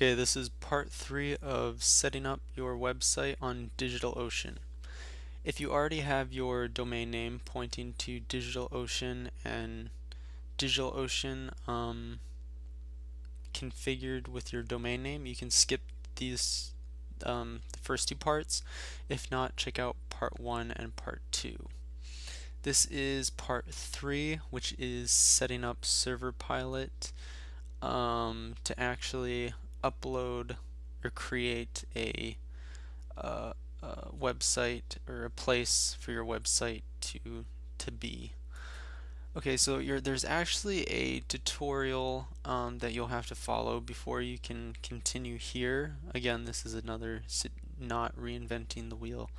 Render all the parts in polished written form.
Okay, this is part 3 of setting up your website on DigitalOcean. If you already have your domain name pointing to DigitalOcean and DigitalOcean configured with your domain name, you can skip these the first two parts. If not, check out part 1 and part 2. This is part 3, which is setting up ServerPilot to actually upload or create uh, a website or a place for your website to be. Okay, so there's actually a tutorial that you'll have to follow before you can continue here. Again, this is another not reinventing the wheel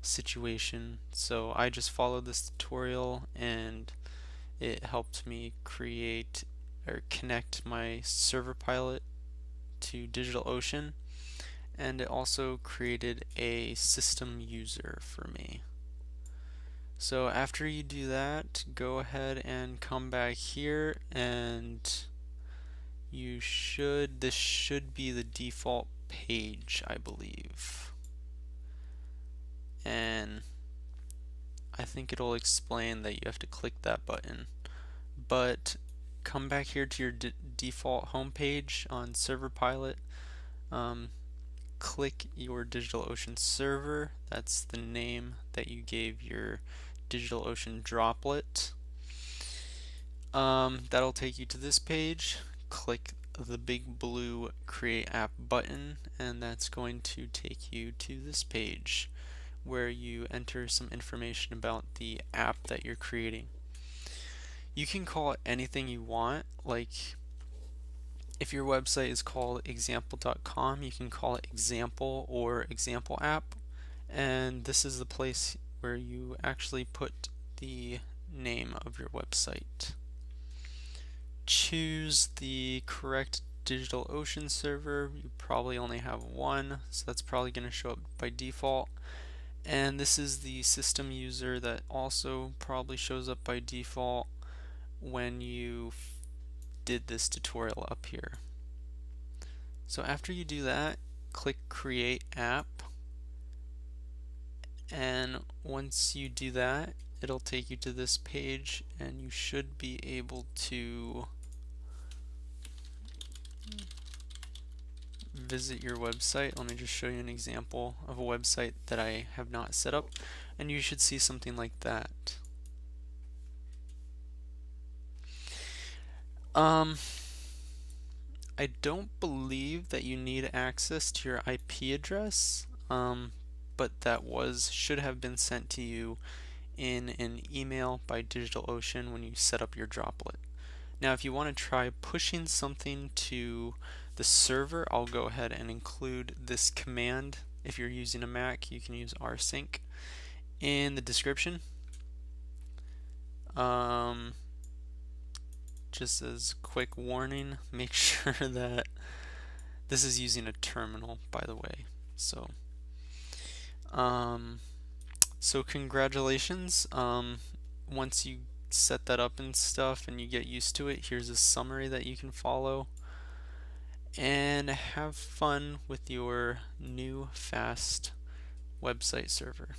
situation. So I just followed this tutorial and it helped me create or connect my ServerPilot to DigitalOcean, and it also created a system user for me. So after you do that, go ahead and come back here, and this should be the default page, I believe. And I think it'll explain that you have to click that button. But come back here to your default homepage on ServerPilot. Click your DigitalOcean server. That's the name that you gave your DigitalOcean droplet. That'll take you to this page. Click the big blue Create App button, and that's going to take you to this page where you enter some information about the app that you're creating. You can call it anything you want, like if your website is called example.com, you can call it example or example app, and this is the place where you actually put the name of your website. Choose the correct DigitalOcean server. You probably only have one, so that's probably going to show up by default. And this is the system user that also probably shows up by default when you did this tutorial up here. So after you do that, click Create App, and once you do that, it'll take you to this page, and you should be able to visit your website. Let me just show you an example of a website that I have not set up, and you should see something like that. I don't believe that you need access to your IP address, but that should have been sent to you in an email by DigitalOcean when you set up your droplet. Now, if you want to try pushing something to the server, I'll go ahead and include this command. If you're using a Mac, you can use rsync in the description. Just as quick warning, make sure that this is using a terminal, by the way. So congratulations. Once you set that up and stuff and you get used to it, here's a summary that you can follow, and have fun with your new fast website server.